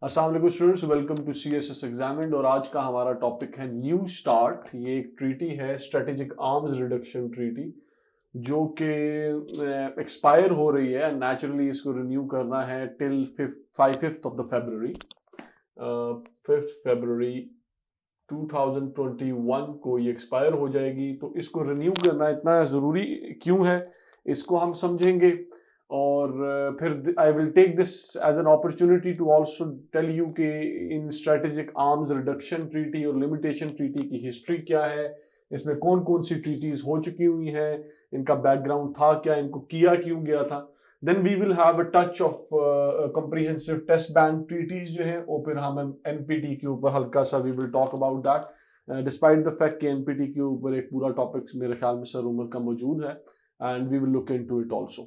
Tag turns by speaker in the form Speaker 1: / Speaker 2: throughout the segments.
Speaker 1: अस्सलाम वालेकुम students, welcome to CSS examined. और आज का हमारा टॉपिक है न्यू स्टार्ट। ये एक ट्रीटी है, स्ट्रेटेजिक आर्म्स रिडक्शन ट्रीटी, जो कि एक्सपायर हो रही है। नेचुरली इसको रिन्यू करना है till 5th of the February, 5th February 2021 को ये एक्सपायर हो जाएगी। तो इसको रिन्यू करना इतना ज़रूरी क्यों है, इसको हम समझेंगे। और फिर I will take this as an opportunity to also tell you कि इन स्ट्रेटेजिक आर्म्स रिडक्शन ट्रीटी और लिमिटेशन ट्रीटी की हिस्ट्री क्या है, इसमें कौन कौन सी ट्रीटीज हो चुकी हुई हैं, इनका बैकग्राउंड था क्या, इनको किया क्यों गया था। Then we will have a touch of comprehensive test ban treaties जो है, और फिर हम एनपीटी के ऊपर हल्का सा we will talk about that, despite the fact कि एनपीटी के ऊपर एक पूरा टॉपिक मेरे ख्याल में सर उमर का मौजूद है, and we will look into it also.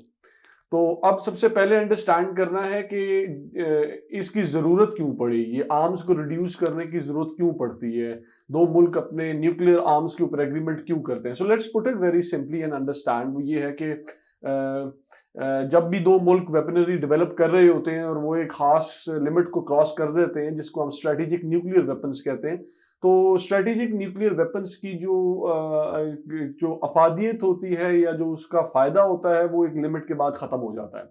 Speaker 1: तो अब सबसे पहले अंडरस्टैंड करना है कि इसकी ज़रूरत क्यों पड़ी, ये आर्म्स को रिड्यूस करने की ज़रूरत क्यों पड़ती है, दो मुल्क अपने न्यूक्लियर आर्म्स के ऊपर एग्रीमेंट क्यों करते हैं। So let's put it very simply and understand. वो ये है कि जब भी दो मुल्क वेपनरी डेवलप कर रहे होते हैं और वो एक खास लिमिट को क्रॉस कर देते हैं, जिसको हम स्ट्रेटेजिक न्यूक्लियर वेपन्स कहते हैं, तो स्ट्रेटेजिक न्यूक्लियर वेपन्स की जो अफादियत होती है या जो उसका फायदा होता है, वो एक लिमिट के बाद खत्म हो जाता है।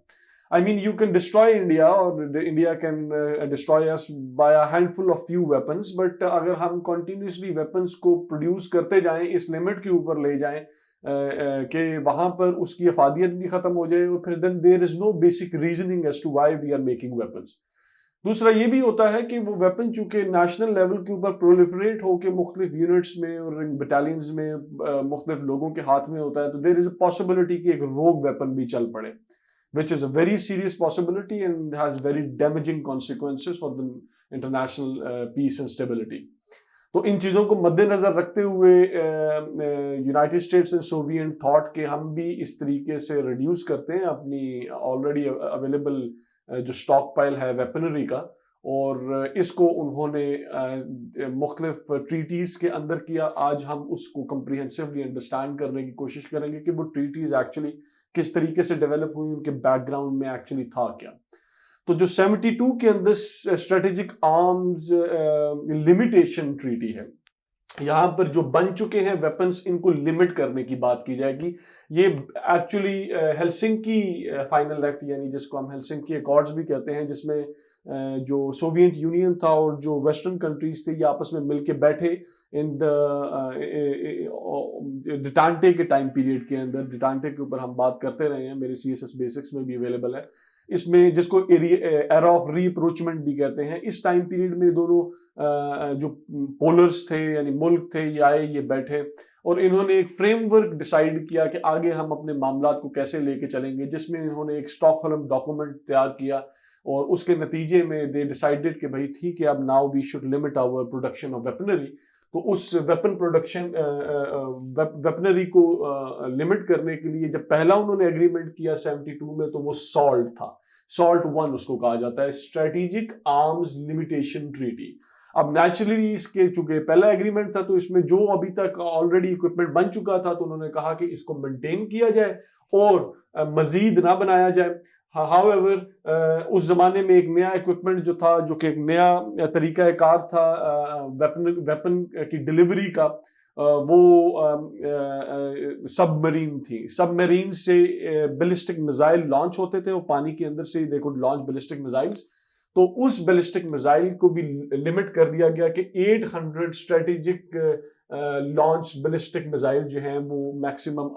Speaker 1: I mean you can destroy India और India can destroy us by a handful of few weapons, but अगर हम कंटिन्यूसली वेपन्स को प्रोड्यूस करते जाएं, इस लिमिट के ऊपर ले जाएं कि वहां पर उसकी अफादियत भी खत्म हो जाए, और फिर then there is no basic reasoning as to why we are making weapons. दूसरा ये भी होता है कि वो वेपन चूंकि नेशनल लेवल के ऊपर प्रोलिफरेट होकर मुख्तलिफ यूनिट्स में और बटालियंस में मुख्तलिफ लोगों के हाथ में होता है, तो देयर इज अ पॉसिबिलिटी कि एक रोग वेपन भी चल पड़े, which is a very serious possibility and has very damaging consequences for the international peace and stability. तो इन चीज़ों को मद्देनजर रखते हुए United States and Soviet thought के हम भी इस तरीके से रिड्यूस करते हैं अपनी ऑलरेडी अवेलेबल जो स्टॉक पाइल है वेपनरी का, और इसको उन्होंने मुख्तलिफ ट्रीटीज़ के अंदर किया। आज हम उसको कंप्रीहेंसिवली अंडरस्टैंड करने की कोशिश करेंगे कि वो ट्रीटीज़ एक्चुअली किस तरीके से डेवलप हुई, उनके बैकग्राउंड में एक्चुअली था क्या। तो जो 72 के अंदर स्ट्रेटेजिक आर्म्स लिमिटेशन ट्रीटी है, यहाँ पर जो बन चुके हैं वेपन्स, इनको लिमिट करने की बात की जाएगी। ये एक्चुअली हेलसिंकी फाइनल एक्ट, यानी जिसको हम हेलसिंकी अकॉर्ड्स भी कहते हैं, जिसमें जो सोवियत यूनियन था और जो वेस्टर्न कंट्रीज थे, ये आपस में मिलके बैठे इन डिटांटे के टाइम पीरियड के अंदर। डिटांटे के ऊपर हम बात करते रहे हैं, मेरे CSS बेसिक्स में भी अवेलेबल है। इसमें जिसको एरा ऑफ रीअप्रोचमेंट भी कहते हैं, इस टाइम पीरियड में दोनों जो पोलर्स थे यानी मुल्क थे, ये आए, ये बैठे, और इन्होंने एक फ्रेमवर्क डिसाइड किया कि आगे हम अपने मामलात को कैसे लेके चलेंगे, जिसमें इन्होंने एक स्टॉकहोल्म डॉक्यूमेंट तैयार किया, और उसके नतीजे में दे डिसाइडेड कि भाई ठीक है, अब now we should limit our production of weaponry. तो उस वेपन प्रोडक्शन वेपनरी को लिमिट करने के लिए जब पहला उन्होंने एग्रीमेंट किया 72 में, तो वो सॉल्ट था, SALT I उसको कहा जाता है, स्ट्रेटेजिक आर्म्स लिमिटेशन ट्रीटी। अब नेचुरली इसके चूंकि पहला एग्रीमेंट था, तो इसमें जो अभी तक ऑलरेडी इक्विपमेंट बन चुका था, तो उन्होंने कहा कि इसको मेंटेन किया जाए और मजीद ना बनाया जाए। हाउएवर उस जमाने में एक नया इक्विपमेंट जो था, जो कि एक नया तरीका कार था वेपन की डिलीवरी का, वो सबमरीन थी। सबमरीन से बैलिस्टिक मिसाइल लॉन्च होते थे, वो पानी के अंदर से they could launch ballistic missiles. तो उस बैलिस्टिक मिसाइल को भी लिमिट कर दिया गया कि 800 स्ट्रेटेजिक लॉन्च बैलिस्टिक मिसाइल जो हैं वो मैक्सिमम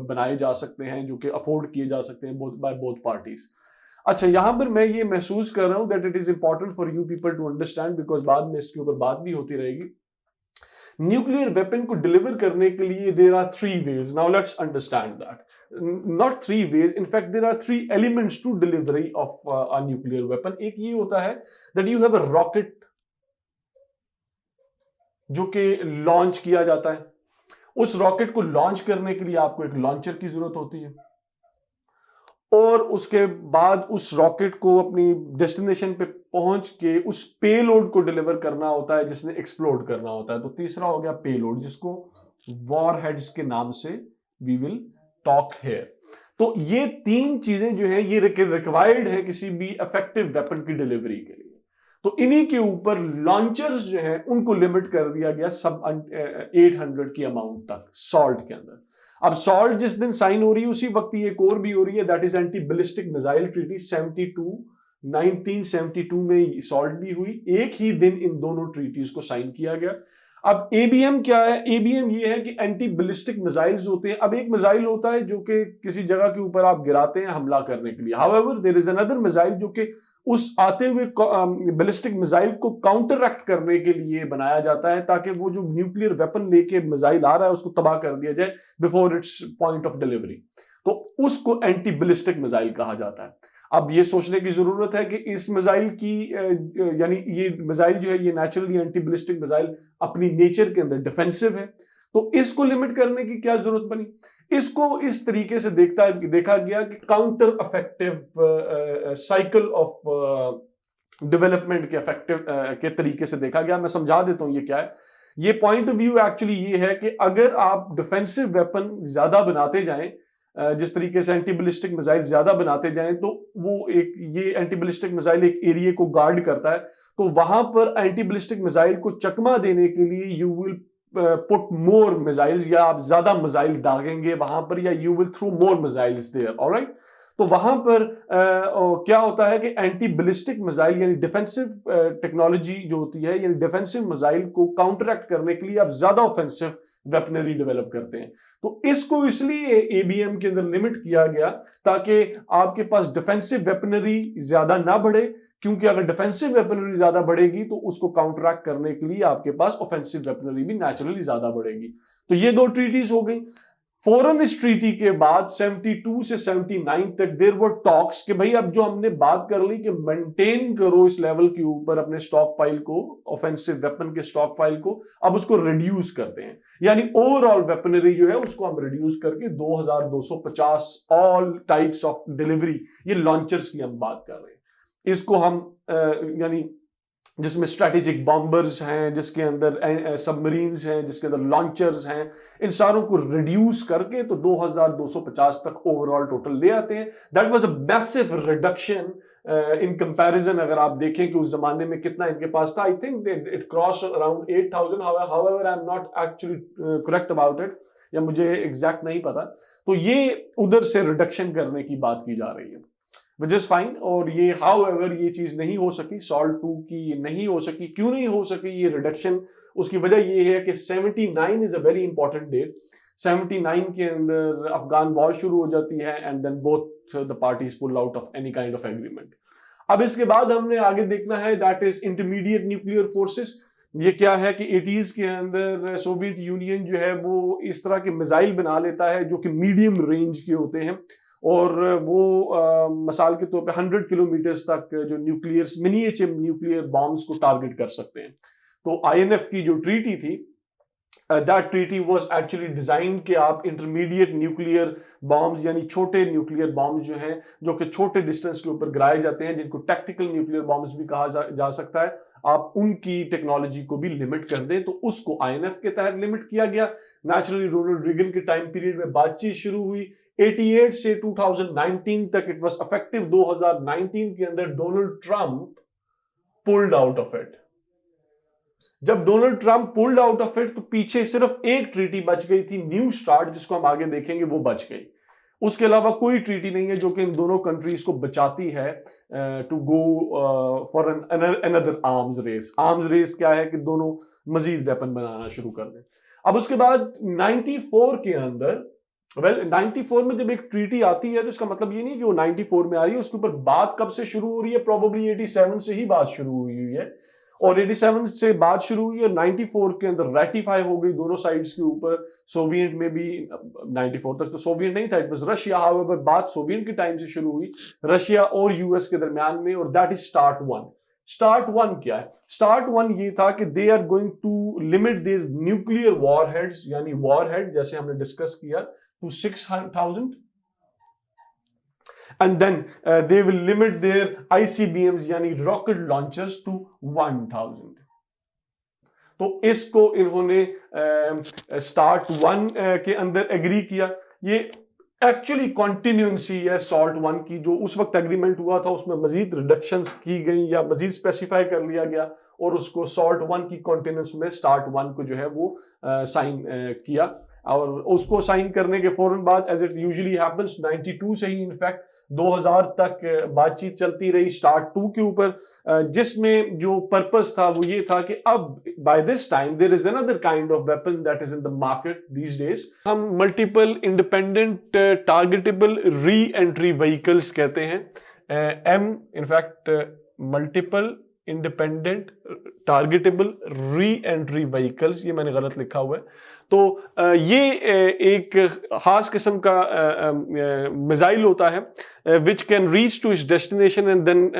Speaker 1: बनाए जा सकते हैं, जो कि अफोर्ड किए जा सकते हैं बाय बोथ पार्टीज। अच्छा, यहां पर मैं ये महसूस कर रहा हूं that it is important for you people to understand, because बाद में इसके ऊपर बात भी होती रहेगी। न्यूक्लियर वेपन को डिलीवर करने के लिए there are 3 ways। Now let's understand that not 3 ways, in fact there are 3 elements to delivery of a nuclear weapon। एक ये होता है that you have a rocket जो कि लॉन्च किया जाता है। उस रॉकेट को लॉन्च करने के लिए आपको एक लॉन्चर की जरूरत होती है, और उसके बाद उस रॉकेट को अपनी डेस्टिनेशन पे पहुंच के उस पेलोड को डिलीवर करना होता है, जिसने एक्सप्लोड करना होता है। तो तीसरा हो गया पेलोड, जिसको वॉरहेड्स के नाम से वी विल टॉक हियर। तो ये 3 चीजें जो है, ये रिक्वायर्ड है किसी भी इफेक्टिव वेपन की डिलीवरी के लिए। तो इन्हीं के ऊपर लॉन्चर्स जो हैं उनको लिमिट कर दिया गया सब 800 की अमाउंट तक सॉल्ट के अंदर। अब सॉल्ट जिस दिन साइन हो रही है उसी वक्त ये एक और भी हो रही है, that is anti ballistic missile treaty 1972 में सॉल्ट भी हुई, एक ही दिन इन दोनों ट्रीटीज को साइन किया गया। अब एबीएम क्या है? एबीएम ये है कि एंटी बैलिस्टिक मिसाइल्स होते हैं। अब एक मिसाइल होता है जो कि किसी जगह के ऊपर आप गिराते हैं हमला करने के लिए, however there is another missile जो कि उस आते हुए बैलिस्टिक मिसाइल को काउंटरएक्ट करने के लिए बनाया जाता है, ताकि वो जो न्यूक्लियर वेपन लेके मिसाइल आ रहा है उसको तबाह कर दिया जाए before it's point of delivery. तो उसको एंटी बैलिस्टिक मिसाइल कहा जाता है। अब ये सोचने की जरूरत है कि इस मिसाइल की यानी ये मिसाइल जो है ये नेचुरली एंटी बैलिस्टिक मिसाइल अपनी नेचर के अंदर डिफेंसिव है, तो इसको लिमिट करने की क्या जरूरत बनी? इसको इस तरीके से देखा गया कि counter effective cycle of development के इफेक्टिव के तरीके से देखा गया। मैं समझा देता हूं ये क्या है। ये पॉइंट ऑफ व्यू एक्चुअली ये है कि अगर आप डिफेंसिव वेपन ज्यादा बनाते जाएं, जिस तरीके से एंटी बैलिस्टिक मिसाइल ज्यादा बनाते जाएं, तो वो ये एंटी बैलिस्टिक मिसाइल एक एरिया को गार्ड करता है, तो वहां पर एंटी बैलिस्टिक मिसाइल को चकमा देने के लिए you will put more missiles, या आप ज्यादा मिसाइल दागेंगे वहां पर, या you will throw more missiles there, alright. तो वहां पर क्या होता है कि एंटी बैलिस्टिक मिसाइल यानी डिफेंसिव टेक्नोलॉजी जो होती है, यानी डिफेंसिव मिसाइल को काउंटरएक्ट करने के लिए आप ज्यादा ऑफेंसिव वेपनरी डेवलप करते हैं। तो इसको इसलिए एबीएम के अंदर लिमिट किया गया ताकि आपके पास डिफेंसिव वेपनरी ज्यादा ना बढ़े, क्योंकि अगर डिफेंसिव वेपनरी ज्यादा बढ़ेगी तो उसको काउंटरैक्ट करने के लिए आपके पास ऑफेंसिव वेपनरी भी नेचुरली ज्यादा बढ़ेगी। तो ये दो ट्रीटीज हो गई। फौरन इस ट्रीटी के बाद 72 से 79 तक देयर वर टॉक्स कि भाई अब जो हमने बात कर ली कि मेंटेन करो इस लेवल के ऊपर अपने स्टॉक फाइल को, ऑफेंसिव वेपन के स्टॉक फाइल को, अब उसको रिड्यूस करते हैं, यानी ओवरऑल वेपनरी जो है उसको हम रिड्यूस करके 2250 ऑल टाइप्स ऑफ डिलीवरी, ये लॉन्चर्स की हम बात कर रहे हैं। इसको हम यानी जिसमें स्ट्रेटेजिक बॉम्बर्स हैं, जिसके अंदर सबमरीन्स हैं, जिसके अंदर लॉन्चर्स हैं, इन सारों को रिड्यूस करके तो 2250 तक ओवरऑल टोटल ले आते हैं। That was a massive reduction in comparison. अगर आप देखें कि उस जमाने में कितना इनके पास था, I think it cross around 8000, however I am not actually correct about it, या मुझे एग्जैक्ट नहीं पता। तो ये उधर से रिडक्शन करने की बात की जा रही है, विच इज फाइन। और ये हाउएवर ये चीज नहीं हो सकी, सॉल्ट 2 की नहीं हो सकी। क्यों नहीं हो सकी ये रिडक्शन? उसकी वजह ये है कि 79 is a very important date. 79 के अंदर अफगान वॉर शुरू हो जाती है and then both the parties pull out of any kind of agreement. अब इसके बाद हमने आगे देखना है that is intermediate nuclear forces. ये क्या है कि 80s के अंदर सोवियत यूनियन जो है वो इस तरह के मिसाइल बना लेता है जो कि मीडियम रेंज के होते हैं, और वो मिसाल के तौर पे 100 किलोमीटर तक जो मिनिएचर न्यूक्लियर बॉम्ब्स को टारगेट कर सकते हैं। तो आईएनएफ की जो ट्रीटी थी, that treaty was actually design कि आप इंटरमीडिएट न्यूक्लियर बॉम्ब्स यानी छोटे न्यूक्लियर बॉम्ब्स जो हैं, जो कि छोटे डिस्टेंस के ऊपर गिराए जाते हैं, जिनको टैक्टिकल न्यूक्लियर बॉम्ब्स भी कहा जा सकता है, आप उनकी टेक्नोलॉजी को भी लिमिट कर दें। तो उसको आईएनएफ के तहत लिमिट किया गया। नेचुरली रोनाल्ड रीगन के टाइम पीरियड में बातचीत शुरू हुई। 88 से 2019 तक इट वाज इफेक्टिव। 2019 के अंदर Donald Trump pulled out of it. जब Donald Trump pulled out of it तो पीछे सिर्फ एक ट्रीटी बच गई थी, न्यू स्टार्ट, जिसको हम आगे देखेंगे, वो बच गई। उसके अलावा कोई ट्रीटी नहीं है जो कि इन दोनों कंट्रीज को बचाती है to go for another arms race. Arms race क्या है कि दोनों मजीद वेपन बनाना शुरू कर दें। अब उसके बाद 94 के अंदर 94 में जब एक ट्रीटी आती है तो इसका मतलब ये नहीं कि वो 94 में आ रही है, उसके ऊपर बात कब से शुरू हो रही है? प्रोबेबली 87 से ही बात शुरू हुई है, और 87 से बात शुरू हुई और 94 के अंदर रेटिफाई हो गई दोनों साइड्स के ऊपर। सोवियत में भी 94 तक तो सोवियत नहीं था, इट वाज रशिया। हाउएवर बात सोवियत के टाइम से शुरू हुई रशिया और यूएस के दरमियान में, और दैट इज स्टार्ट 1। स्टार्ट 1 क्या है? स्टार्ट 1 ये था कि they are going to limit their nuclear warheads, यानी वॉरहेड जैसे हमने डिस्कस किया, to 6,000, and then they will limit their ICBMs यानी rocket launchers to 1,000। तो इसको इन्होंने स्टार्ट 1 के अंदर एग्री किया। ये एक्चुअली कॉन्टिन्यूंसी है सॉल्ट वन की, जो उस वक्त एग्रीमेंट हुआ था उसमें मजीद रिडक्शंस की गई या मजीद स्पेसिफाई कर लिया गया, और उसको सॉल्ट वन की कॉन्टिन्यूंस में स्टार्ट वन को जो है वो साइन किया, और उसको साइन करने के फौरन बाद एज इट यूजुअली हैपेंस 92 से ही इनफैक्ट 2000 तक बातचीत चलती रही स्टार्ट टू के ऊपर, जिसमें जो पर्पस था वो ये था कि अब by this time there is another kind of weapon that is in the market these days, हम multiple independent targetable reentry vehicles कहते हैं, um in fact multiple independent targetable reentry vehicles, ये मैंने गलत लिखा हुआ है। तो ये एक खास किस्म का मिसाइल होता है which can reach to its destination and then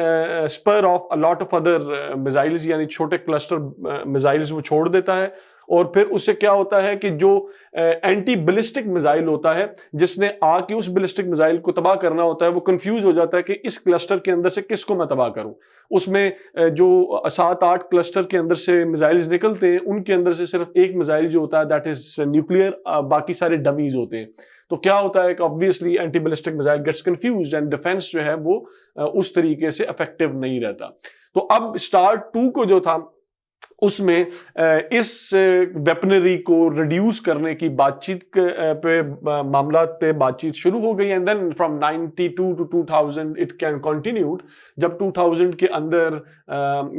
Speaker 1: spur of a lot of other missiles, यानी छोटे क्लस्टर मिसाइल्स वो छोड़ देता है, और फिर उससे क्या होता है कि जो एंटी बैलिस्टिक मिसाइल होता है जिसने आके उस बैलिस्टिक मिसाइल को तबाह करना होता है, वो कंफ्यूज हो जाता है कि इस क्लस्टर के अंदर से किसको मैं तबाह करूं। उसमें जो 7-8 क्लस्टर के अंदर से मिसाइल्स निकलते हैं, उनके अंदर से सिर्फ एक मिसाइल जो होता है दैट इज न्यूक्लियर, बाकी सारे डमीज होते हैं। तो क्या होता है कि obviously anti ballistic missile gets confused and defence जो है वो उस तरीके से इफेक्टिव नहीं रहता। तो अब स्टार्ट 2 को जो था उसमें इस वेपनरी को रिड्यूस करने की बातचीत पे मामला पे बातचीत शुरू हो गई, and then from 92 to 2000 it can continued, जब 2000 के अंदर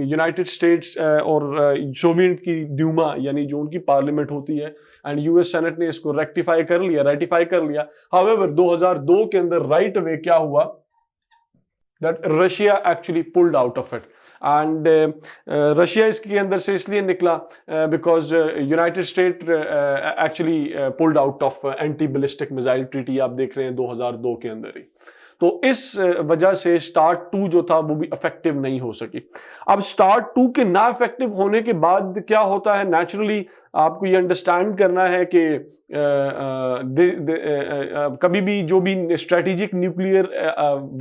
Speaker 1: यूनाइटेड स्टेट्स और सोवियत की ड्यूमा यानी जो उनकी पार्लियामेंट होती है एंड यूएस सेनेट ने इसको रेक्टिफाई कर लिया। हाउएवर 2002 के अंदर राइट अवे क्या हुआ that Russia actually pulled out of it, and Russia इसके अंदर से इसलिए निकला because United state actually pulled out of anti ballistic missile treaty, आप देख रहे हैं 2002 के अंदर ही। तो इस वजह से स्टार्ट 2 जो था वो भी इफेक्टिव नहीं हो सकी। अब स्टार्ट 2 के ना इफेक्टिव होने के बाद क्या होता है, नेचुरली आपको ये अंडरस्टैंड करना है कि कभी भी जो भी स्ट्रेटेजिक न्यूक्लियर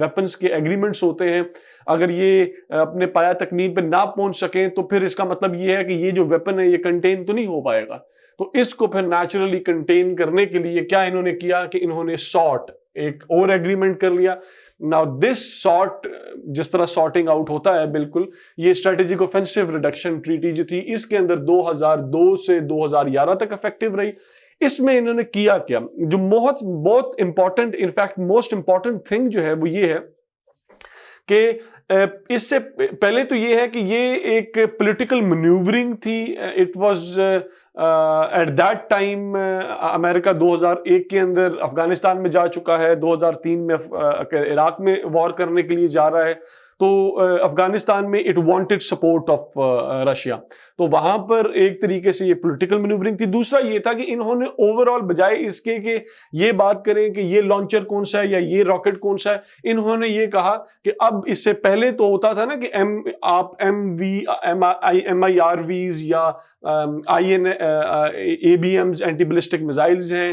Speaker 1: वेपन्स के एग्रीमेंट्स होते हैं, अगर ये अपने पाया तकनीक पे ना पहुंच सकें तो फिर इसका मतलब ये है कि ये जो वेपन है ये कंटेन तो नहीं हो पाएगा। तो इसको फिर नेचुरली कंटेन करने के लिए क्या इन्होंने किया कि इन्होंने सॉर्ट एक और एग्रीमेंट कर लिया। नाउ दिस सॉर्ट, जिस तरह सॉर्टिंग आउट होता है, बिल्कुल ये स्ट्रेटेजिक ऑफेंसिव रिडक्शन ट्रीटी जो थी इसके अंदर 2002 से 2011 तक इफेक्टिव रही। इसमें इन्होंने किया क्या, जो बहुत important, in fact most important thing जो है वो ये है कि इससे पहले तो ये है कि ये एक पॉलिटिकल मैन्यूवरिंग थी। It was at that time America 2001 के अंदर अफगानिस्तान में जा चुका है, 2003 में इराक में वॉर करने के लिए जा रहा है, तो अफगानिस्तान में it wanted support of Russia, तो वहां पर एक तरीके से ये पॉलिटिकल मैन्यूवरिंग थी। दूसरा ये था कि इन्होंने ओवरऑल बजाय इसके कि ये बात करें कि ये लॉन्चर कौन सा है या ये रॉकेट कौन सा है, इन्होंने ये कहा कि अब इससे पहले तो होता था ना कि आप MIRVs या ABMs एंटी बैलिस्टिक मिसाइल्स हैं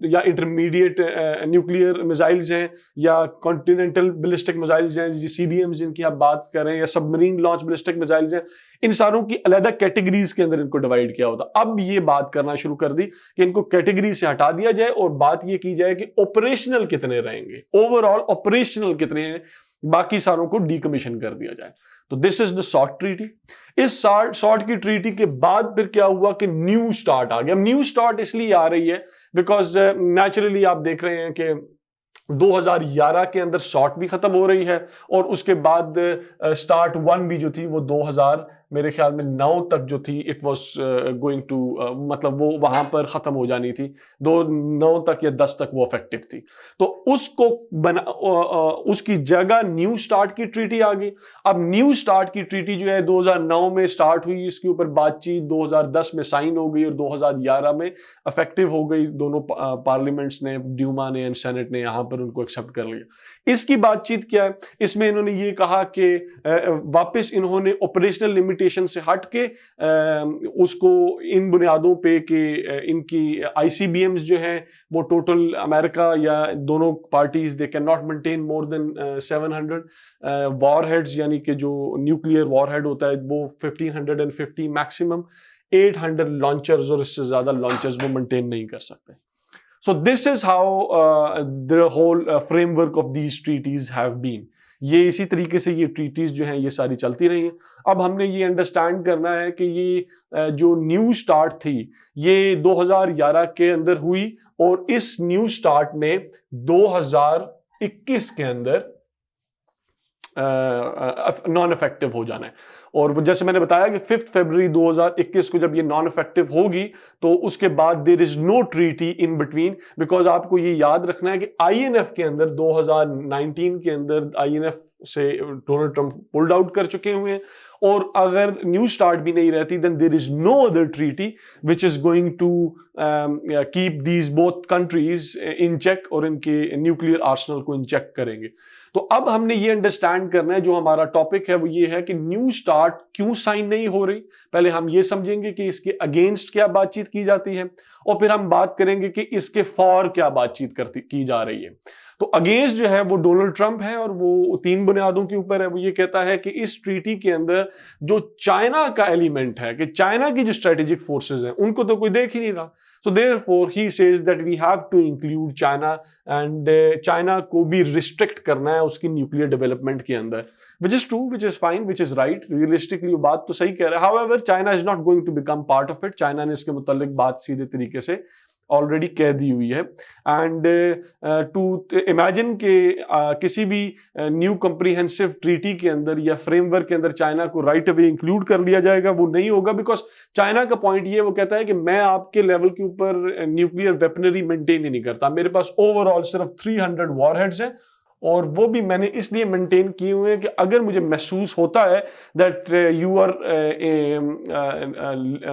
Speaker 1: या इंटरमीडिएट न्यूक्लियर मिसाइल्स हैं या कॉन्टिनेंटल बैलिस्टिक मिसाइल्स हैं, CBMs जिनकी आप बात कर रहे हैं, या सबमरीन लॉन्च बैलिस्टिक मिसाइल्स हैं, इन सारों की अलग कैटेगरीज के अंदर इनको डिवाइड किया होता। अब ये बात करना शुरू कर दी कि इनको कैटेगरी से हटा दिया जाए और बात ये की जाए कि ऑपरेशनल कितने रहेंगे, ओवरऑल ऑपरेशनल कितने हैं, बाकी सारों को डीकमीशन कर दिया जाए। तो this is the sort treaty. इस सॉर्ट की ट्रीटी के बाद फिर क्या हुआ कि न्यू स्टार्ट आ गया। न्यू स्टार्ट इसलिए आ रही है बिकॉज नेचुरली आप देख रहे हैं कि 2011 के अंदर सॉर्ट भी खत्म हो रही है और उसके बाद स्टार्ट 1 भी जो थी वो 2000 मेरे ख्याल में 9 तक जो थी इट वाज गोइंग टू, मतलब वो वहां पर खत्म हो जानी थी, 9 तक या 10 तक वो इफेक्टिव थी। तो उसको उसकी जगह न्यू स्टार्ट की ट्रीटी आ गई। अब न्यू स्टार्ट की ट्रीटी जो है 2009 में स्टार्ट हुई, इसके ऊपर बातचीत 2010 में साइन हो गई और 2011 में इफेक्टिव हो गई। दोनों पार्लियामेंट्स ने, ड्यूमा ने एंड सेनेट ने यहाँ पर उनको एक्सेप्ट कर लिया। इसकी बातचीत क्या है, इसमें इन्होंने ये कहा कि वापस इन्होंने ऑपरेशनल लिमिटेशन से हट के उसको इन बुनियादों पे कि इनकी ICBMs जो हैं वो टोटल अमेरिका या दोनों parties they can not maintain more than 700 warheads, यानी कि जो न्यूक्लियर वॉरहेड होता है वो 1550, मैक्सिमम 800 लॉन्चर्स और इससे ज्यादा लॉन्चर्स वो मेंटेन नहीं कर सकते। So this is how the whole framework of these treaties have been. ये इसी तरीके से ये ट्रीटीज जो हैं ये सारी चलती रही हैं। अब हमने ये अंडरस्टैंड करना है कि ये जो न्यू स्टार्ट थी ये 2011 के अंदर हुई और इस न्यू स्टार्ट ने 2021 के अंदर नॉन इफेक्टिव हो जाना है। और वो जैसे मैंने बताया कि 5 फरवरी 2021 को जब ये नॉन इफेक्टिव होगी तो उसके बाद there is no treaty in between, because आपको ये याद रखना है कि आईएनएफ के अंदर 2019 के अंदर आईएनएफ से डोनाल्ड ट्रंप पुल्ड आउट कर चुके हुए हैं, और अगर न्यू स्टार्ट भी नहीं रहती then there is no other treaty which is going to keep these both countries in check और इनके न्यूक्लियर आर्सेनल को इन चेक करेंगे। तो अब हमने ये अंडरस्टैंड करना है, जो हमारा टॉपिक है वो ये है कि न्यू स्टार्ट क्यों साइन नहीं हो रही। पहले हम ये समझेंगे कि इसके अगेंस्ट क्या बातचीत की जाती है, और फिर हम बात करेंगे कि इसके फॉर क्या बातचीत की जा रही है। तो अगेंस्ट जो है वो डोनाल्ड ट्रंप है, और वो 3 बुनियादों के ऊपर है। वो ये कहता है कि इस ट्रीटी के अंदर जो चाइना का एलिमेंट है, कि चाइना की जो स्ट्रेटेजिक फोर्सेस हैं उनको तो कोई देख ही नहीं रहा। So therefore he says that we have to include China and China को भी रिस्ट्रिक्ट करना है उसकी न्यूक्लियर डेवलपमेंट के अंदर, which is true, which is fine, which is right. Realistically वो बात तो सही कह रहा है। However, China is not going to become part of it. China ने इसके मुतालिक बात सीधे तरीके से ऑलरेडी कह दी हुई है। एंड टू इमेजिन के किसी भी न्यू कॉम्प्रिहेंसिव ट्रीटी के अंदर या फ्रेमवर्क के अंदर चाइना को राइट अवे इंक्लूड कर लिया जाएगा, वो नहीं होगा। बिकॉज चाइना का पॉइंट ये, वो कहता है कि मैं आपके लेवल के ऊपर न्यूक्लियर वेपनरी मेंटेन ही नहीं करता, मेरे पास ओवरऑल सिर्फ 300 वॉरहेड्स हैं, और वो भी मैंने इसलिए मेंटेन किए हुए हैं कि अगर मुझे महसूस होता है दैट यू आर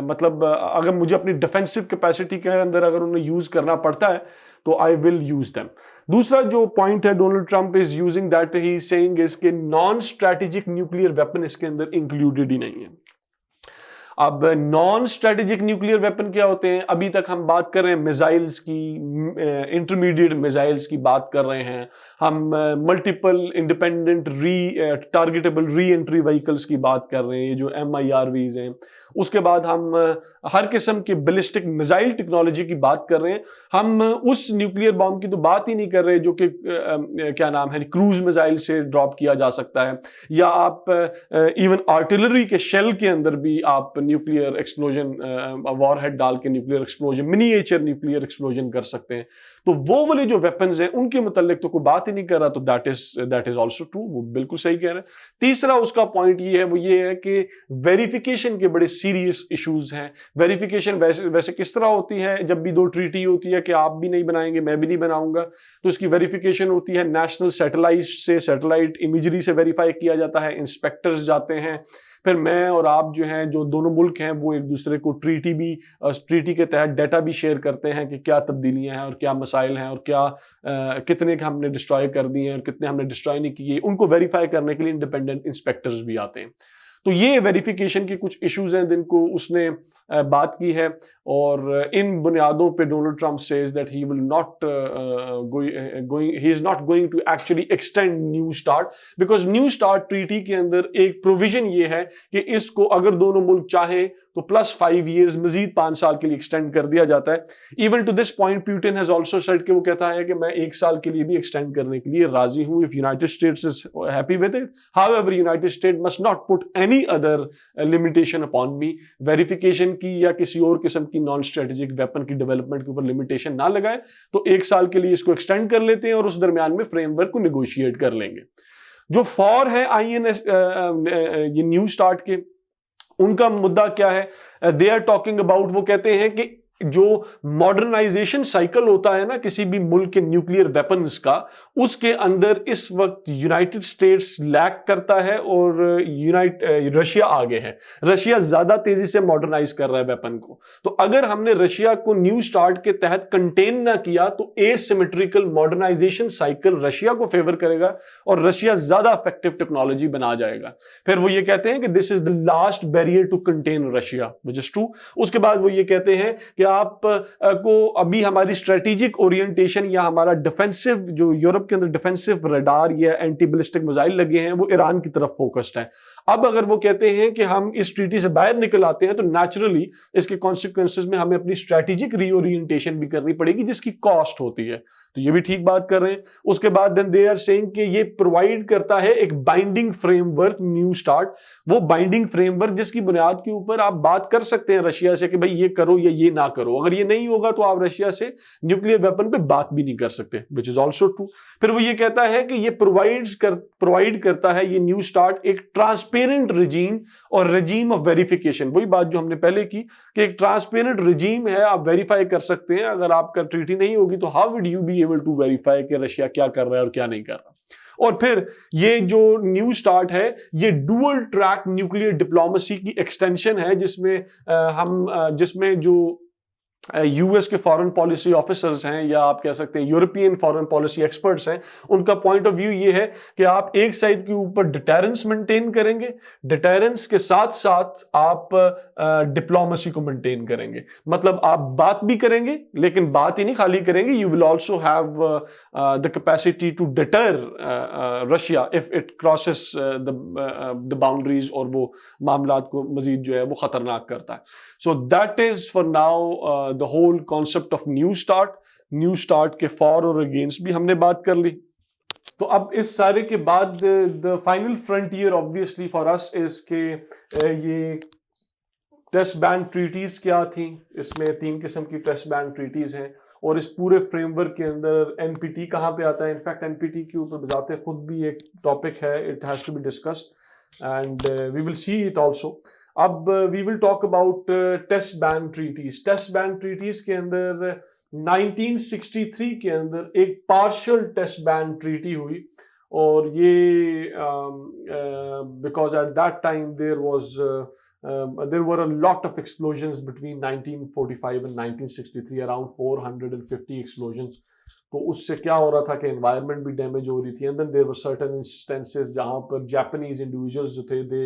Speaker 1: मतलब अगर मुझे अपनी डिफेंसिव कैपेसिटी के अंदर अगर उन्हें यूज करना पड़ता है तो आई विल यूज देम। दूसरा जो पॉइंट है Donald Trump is using that he is saying is के नॉन स्ट्रेटेजिक न्यूक्लियर वेपन इसके अंदर इंक्लूडेड ही नहीं है। अब नॉन स्ट्रेटेजिक न्यूक्लियर वेपन क्या होते हैं? अभी तक हम बात कर रहे हैं मिसाइल्स की, इंटरमीडिएट मिसाइल्स की बात कर रहे हैं, हम multiple independent targetable reentry vehicles की बात कर रहे हैं, ये जो MIRVs हैं। उसके बाद हम हर किस्म के बैलिस्टिक मिसाइल टेक्नोलॉजी की बात कर रहे हैं। हम उस न्यूक्लियर बॉम्ब की तो बात ही नहीं कर रहे जो कि क्या नाम है क्रूज मिसाइल से ड्रॉप किया जा सकता है, या आप इवन आर्टिलरी के शेल के अंदर भी आप न्यूक्लियर एक्सप्लोजन, वॉरहेड डाल के nuclear explosion, miniature nuclear explosion कर सकते हैं। तो वो वाले जो वेपन्स हैं उनके मुतालिक तो कोई बात ही नहीं कर रहा, तो दैट इज ऑल्सो ट्रू, वो बिल्कुल सही कह रहे हैं। तीसरा उसका पॉइंट ये है, वो ये है कि वेरिफिकेशन के बड़े सीरियस इश्यूज हैं। वेरिफिकेशन वैसे किस तरह होती है? जब भी 2 ट्रीटी होती है कि आप भी नहीं बनाएंगे मैं भी नहीं बनाऊंगा, तो इसकी वेरिफिकेशन होती है नेशनल सैटेलाइट से, सैटेलाइट इमेजरी से वेरीफाई किया जाता है, इंस्पेक्टर्स जाते हैं, फिर मैं और आप जो हैं, जो दोनों मुल्क हैं, वो एक दूसरे को ट्रीटी के तहत डाटा भी शेयर करते हैं कि क्या तब्दीलियां हैं और क्या मसाइल हैं और क्या कितने का हमने डिस्ट्रॉय कर दिए हैं और कितने हमने डिस्ट्रॉय नहीं किए। उनको वेरीफाई करने के लिए इंडिपेंडेंट इंस्पेक्टर्स भी आते हैं। तो ये वेरिफिकेशन के कुछ इश्यूज हैं जिनको उसने बात की है, और इन बुनियादों पे Donald Trump says that he will not he is not going to actually extend new start, because new start treaty के अंदर एक प्रोविजन ये है कि इसको अगर दोनों मुल्क चाहें तो +5 years मजीद 5 साल के लिए एक्सटेंड कर दिया जाता है। Even to this point Putin has also said कि वो कहता है कि मैं 1 साल के लिए भी एक्सटेंड करने के लिए राजी हूं if United states is happy with it. However United state must not put any other limitation upon me. Verification की या किसी और किस्म की नॉन स्ट्रेटेजिक वेपन की डेवलपमेंट के ऊपर लिमिटेशन ना लगाए, तो 1 साल के लिए इसको एक्सटेंड कर लेते हैं और उस दरमियान में फ्रेमवर्क को निगोशिएट कर लेंगे। जो फॉर है INS ये न्यू स्टार्ट के, उनका मुद्दा क्या है? दे आर टॉकिंग अबाउट, वो कहते हैं कि जो मॉडर्नाइजेशन साइकिल होता है ना किसी भी मुल्क के न्यूक्लियर वेपन्स का, उसके अंदर इस वक्त यूनाइटेड स्टेट्स लैक करता है और रशिया आगे है। रशिया ज्यादा तेजी से मॉडर्नाइज कर रहा है वेपन को। तो अगर हमने रशिया को न्यू स्टार्ट के तहत कंटेन ना किया तो एसिमेट्रिकल मॉडर्नाइजेशन साइकिल रशिया को फेवर करेगा और रशिया ज्यादा इफेक्टिव टेक्नोलॉजी बना जाएगा। फिर वो ये कहते हैं कि this is the last barrier to contain Russia, which is true. उसके बाद वो ये कहते हैं कि आप को अभी हमारी स्ट्रेटेजिक ओरिएंटेशन या हमारा डिफेंसिव, जो यूरोप के अंदर डिफेंसिव रडार या एंटी बैलिस्टिक मिसाइल लगे हैं, वो ईरान की तरफ फोकस्ड है। अब अगर वो कहते हैं कि हम इस ट्रीटी से बाहर निकल आते हैं तो नेचुरली इसके कॉन्सिक्वेंसेस में हमें अपनी स्ट्रेटेजिक रीओरिएंटेशन भी करनी पड़ेगी जिसकी कॉस्ट होती है। तो ये भी ठीक बात कर रहे हैं। उसके बाद देन दे आर सेइंग कि ये प्रोवाइड करता है एक बाइंडिंग फ्रेमवर्क न्यू स्टार्ट, वो बाइंडिंग फ्रेमवर्क जिसकी बुनियाद के ऊपर आप बात कर सकते हैं रशिया से कि भाई ये करो या ये ना करो। अगर ये नहीं होगा तो आप रशिया से न्यूक्लियर वेपन पे बात भी नहीं कर सकते, विच इज ऑल्सो ट्रू। फिर वो ये कहता है कि ये प्रोवाइड करता है ये न्यू स्टार्ट एक ट्रांसपेरेंट रिजीम और रिजीम ऑफ वेरिफिकेशन। वही बात जो हमने पहले की कि एक ट्रांसपेरेंट रिजीम है, आप वेरीफाई कर सकते हैं। अगर आपका ट्रीटी नहीं होगी तो how would you be able to verify कि रशिया क्या कर रहा है और क्या नहीं कर रहा। और फिर ये जो न्यू स्टार्ट है ये डुअल ट्रैक न्यूक्लियर डिप्लोमेसी की एक्सटेंशन है जिसमें जो यूएस के फॉरेन पॉलिसी ऑफिसर्स हैं या आप कह सकते हैं यूरोपियन फॉरेन पॉलिसी एक्सपर्ट्स हैं, उनका पॉइंट ऑफ व्यू ये है कि आप एक साइड के ऊपर डिटेरेंस मेंटेन करेंगे, डिटेरेंस के साथ साथ आप डिप्लोमेसी को मेंटेन करेंगे। मतलब आप बात भी करेंगे लेकिन बात ही नहीं खाली करेंगे, you will also have the capacity to deter Russia if it crosses the boundaries और वो मामलात को मजीद जो है वो खतरनाक करता है। So that is for now the whole concept of new start के फॉर और अगेंस्ट भी हमने बात कर ली। तो अब इस सारे के बाद the final frontier obviously for us is के ये टेस्ट बैन ट्रीटीज क्या थी। इसमें 3 किस्म की टेस्ट बैन ट्रीटीज हैं और इस पूरे फ्रेमवर्क के अंदर एनपीटी कहाँ पे आता है। इनफैक्ट एनपीटी के ऊपर बजाते खुद भी एक टॉपिक है, it has to be discussed and we will see it also. अब we will talk about test ban treaties. Test ban treaties के अंदर 1963 के अंदर एक पार्शियल टेस्ट बैन ट्रीटी हुई और ये because at that time there were a lot of explosions between 1945 and 1963, around 450 explosions. तो उससे क्या हो रहा था कि एनवायरनमेंट भी डैमेज हो रही थी and then there were certain instances जहां पर जापानीज इंडिविजुअल्स जो थे they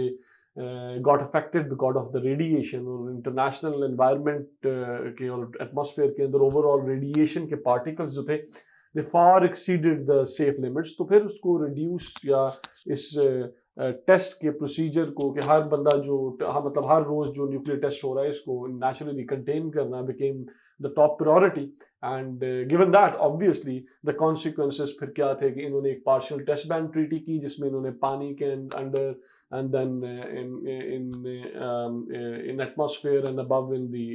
Speaker 1: got affected because of the radiation. और इंटरनेशनल एनवायरनमेंट के और एटमॉस्फेयर के अंदर ओवरऑल रेडिएशन के पार्टिकल्स जो थे दे फार एक्सीडेड द सेफ लिमिट्स। तो फिर उसको रिड्यूस या इस टेस्ट के प्रोसीजर को कि हर बंदा जो मतलब हर रोज जो न्यूक्लियर टेस्ट हो रहा है इसको नेचुरली कंटेन करना became the top priority and given that obviously the consequences फिर क्या थे कि इन्होंने एक पार्शियल टेस्ट बैन ट्रीटी की जिसमें इन्होंने पानी के under and then in atmosphere and above in the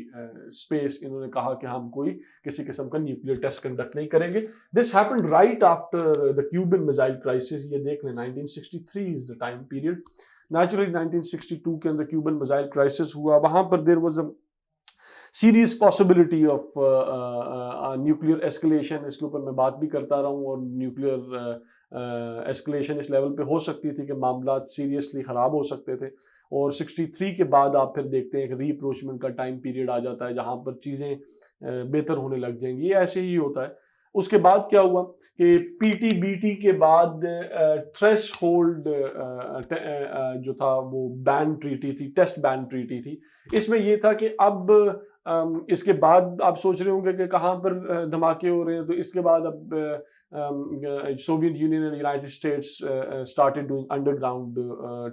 Speaker 1: space इन्होंने कहा कि हम कोई किसी किस्म का न्यूक्लियर टेस्ट कंडक्ट नहीं करेंगे। This happened right after the Cuban Missile Crisis। ये देख लें 1963 is the time period। Naturally 1962 के अंदर Cuban Missile Crisis हुआ, वहां पर there was a serious possibility of nuclear escalation. इसके ऊपर मैं बात भी करता रहा हूँ और न्यूक्लियर एस्केलेशन इस लेवल पे हो सकती थी कि मामला सीरियसली ख़राब हो सकते थे। और 63 के बाद आप फिर देखते हैं कि रीअप्रोचमेंट का टाइम पीरियड आ जाता है जहाँ पर चीज़ें बेहतर होने लग जाएंगी। ये ऐसे ही होता है। उसके बाद क्या हुआ कि पीटीबीटी के बाद थ्रेश होल्ड जो था वो बैन ट्रीटी थी, टेस्ट बैन ट्रीटी थी। इसमें ये था कि अब इसके बाद आप सोच रहे होंगे कि कहाँ पर धमाके हो रहे हैं, तो इसके बाद अब Soviet union and United states started doing underground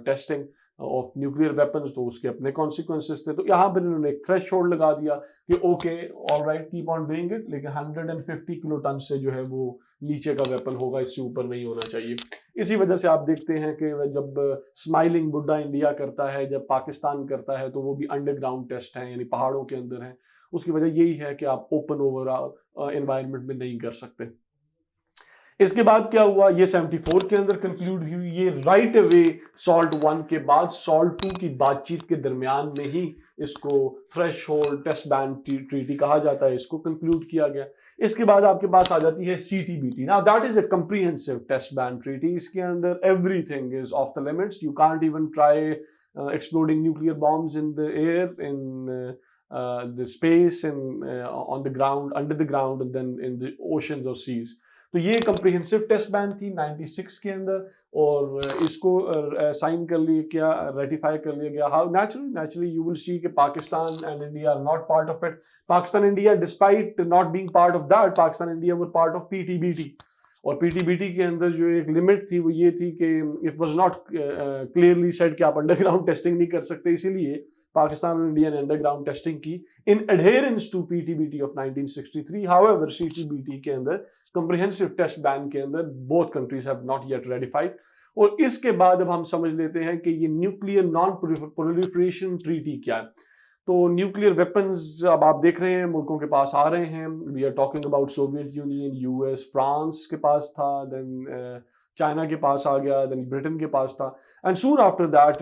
Speaker 1: testing of nuclear weapons. तो उसके अपने कॉन्सिक्वेंसेस थे। तो यहाँ पर इन्होंने एक थ्रेशहोल्ड लगा दिया कि okay alright keep on doing it, लेकिन 150 किलो टन से जो है वो नीचे का वेपन होगा, इससे ऊपर नहीं होना चाहिए। इसी वजह से आप देखते हैं कि जब स्माइलिंग बुड्ढा इंडिया करता है, जब पाकिस्तान करता है, तो वो भी अंडरग्राउंड टेस्ट है, यानी पहाड़ों के अंदर है। उसकी वजह यही है कि आप ओपन ओवरऑल एनवायरनमेंट में नहीं कर सकते। इसके बाद क्या हुआ, ये 74 के अंदर कंक्लूड हुई। ये राइट अवे सॉल्ट 1 के बाद सॉल्ट 2 की बातचीत के दरमियान में ही इसको थ्रेशहोल्ड टेस्ट बैन ट्रीटी कहा जाता है, इसको कंक्लूड किया गया। इसके बाद आपके पास आ जाती है CTBT. Now that is a comprehensive test ban treaty. इसके अंदर everything is off the limits. You can't even try exploding nuclear bombs in the air, in the space, and on the ground, under the ground, and then in the oceans or seas। तो ये comprehensive test ban थी 96 के अंदर, और इसको sign कर लिया, क्या रेटिफाई कर लिया गया। How naturally you will see कि Pakistan and India are not part of it. Pakistan India despite not being part of that, Pakistan India were part of PTBT. और पीटीबीटी के अंदर जो एक लिमिट थी वो ये थी कि it was not clearly said कि आप अंडरग्राउंड टेस्टिंग नहीं कर सकते, इसीलिए पाकिस्तान और इंडिया ने अंडरग्राउंड टेस्टिंग की in adherence to PTBT of 1963। However CTBT के अंदर कंप्रिहेंसिव टेस्ट बैन के अंदर both countries have not yet ratified. और इसके बाद अब हम समझ लेते हैं कि ये न्यूक्लियर नॉन प्रोलिफरेशन ट्रीटी क्या है। तो न्यूक्लियर वेपन्स अब आप देख रहे हैं मुल्कों के पास आ रहे हैं। We are talking about Soviet Union, US, France के पास था, देन चाइना के पास आ गया, देन ब्रिटेन के पास था, and soon after that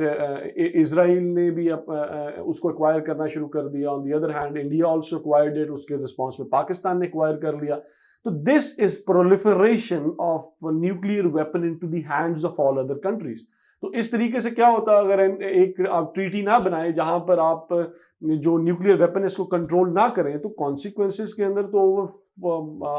Speaker 1: Israel ने भी उसको एक्वायर करना शुरू कर दिया। On the other hand India also acquired it, उसके रिस्पॉन्स में पाकिस्तान ने एक्वायर कर लिया। तो this is proliferation of nuclear weapon into the hands of all other countries. तो इस तरीके से क्या होता है, अगर एक आप ट्रीटी ना बनाए जहां पर आप जो न्यूक्लियर वेपन है इसको कंट्रोल ना करें, तो कॉन्सिक्वेंसेस के अंदर तो over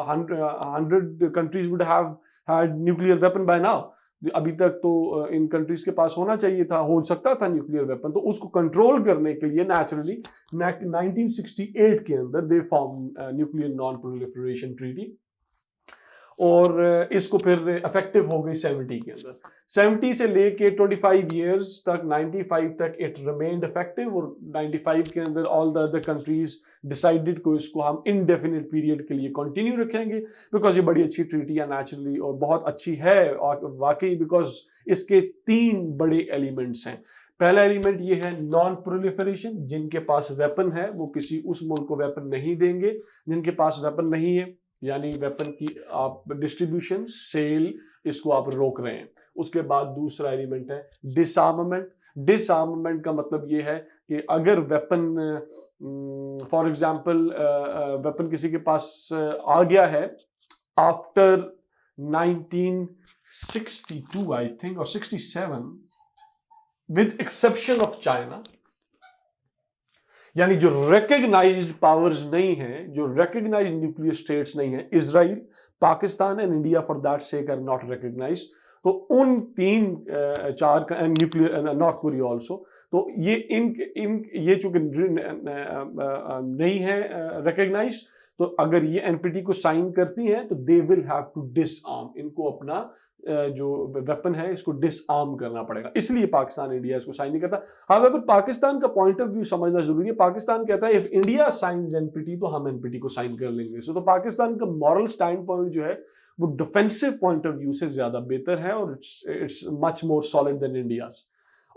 Speaker 1: 100 countries would have had nuclear weapon bye now. अभी तक तो इन कंट्रीज के पास होना चाहिए था, हो सकता था न्यूक्लियर वेपन। तो उसको कंट्रोल करने के लिए नेचुरली 1968 के अंदर they form nuclear non proliferation treaty, और इसको फिर इफेक्टिव हो गई 70 के अंदर। 70 से लेके 25 इयर्स तक, 95 तक इट रिमेन्ड इफेक्टिव, और 95 के अंदर all the other countries decided को इसको हम इनडेफिनिट पीरियड के लिए कंटिन्यू रखेंगे, बिकॉज ये बड़ी अच्छी ट्रीटी है नेचुरली, और बहुत अच्छी है और वाकई, बिकॉज इसके 3 बड़े एलिमेंट्स हैं। पहला एलिमेंट ये है नॉन प्रोलिफरेशन, जिनके पास वेपन है वो किसी उस मुल्क को वेपन नहीं देंगे जिनके पास वेपन नहीं है, यानी वेपन की आप डिस्ट्रीब्यूशन, सेल, इसको आप रोक रहे हैं। उसके बाद दूसरा एलिमेंट है डिसआर्ममेंट। डिसआर्ममेंट का मतलब ये है कि अगर वेपन फॉर एग्जांपल वेपन किसी के पास आ गया है आफ्टर 1962 आई थिंक और 67, विद एक्सेप्शन ऑफ चाइना, यानी जो रिकग्नाइज्ड पावर्स नहीं है, जो रिकग्नाइज्ड न्यूक्लियर स्टेट्स नहीं है, Israel, Pakistan and India for that sake are not recognised, तो उन 3-4 and nuclear North Korea also, तो ये ये चूंकि नहीं है रिकग्नाइज्ड, तो अगर ये एनपीटी को साइन करती हैं तो they will have to disarm, इनको अपना जो वेपन है इसको डिसआर्म करना पड़ेगा, इसलिए पाकिस्तान इंडिया इसको साइन नहीं करता। हाउएवर पाकिस्तान का पॉइंट ऑफ व्यू समझना जरूरी है। पाकिस्तान कहता है इफ इंडिया साइंस एनपीटी तो हम एनपीटी को साइन कर लेंगे। सो तो पाकिस्तान का मॉरल स्टैंड पॉइंट जो है वो डिफेंसिव पॉइंट ऑफ व्यू से ज्यादा बेहतर है, और it's much more solid than India's.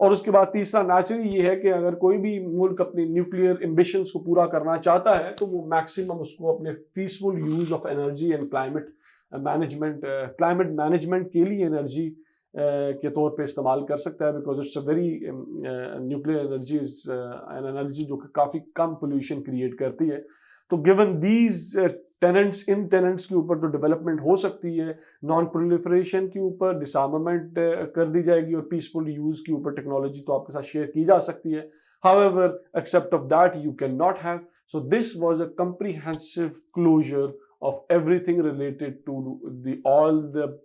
Speaker 1: और उसके बाद तीसरा नेचुरली ये है कि अगर कोई भी मुल्क अपने न्यूक्लियर एम्बिशंस को पूरा करना चाहता है तो वो मैक्सिमम उसको अपने peaceful use of energy and climate management के लिए एनर्जी के तौर पे इस्तेमाल कर सकता है, because it's a very nuclear energy is an energy जो काफ़ी कम पोल्यूशन क्रिएट करती है। तो given these tenants, in tenants के ऊपर तो डेवलपमेंट हो सकती है, नॉन प्रोलिफरेशन के ऊपर डिसआर्मामेंट कर दी जाएगी, और पीसफुल यूज के ऊपर टेक्नोलॉजी तो आपके साथ शेयर की जा सकती है। However, except of that you cannot have. So this was a comprehensive closure of everything related to all the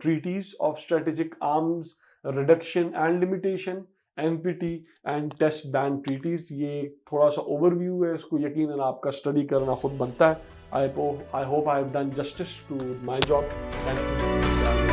Speaker 1: treaties of strategic arms reduction and limitation, NPT and test ban treaties। ये थोड़ा सा overview है, इसको यकीनन आपका study करना खुद बनता है। I hope I have done justice to my job. Thank you.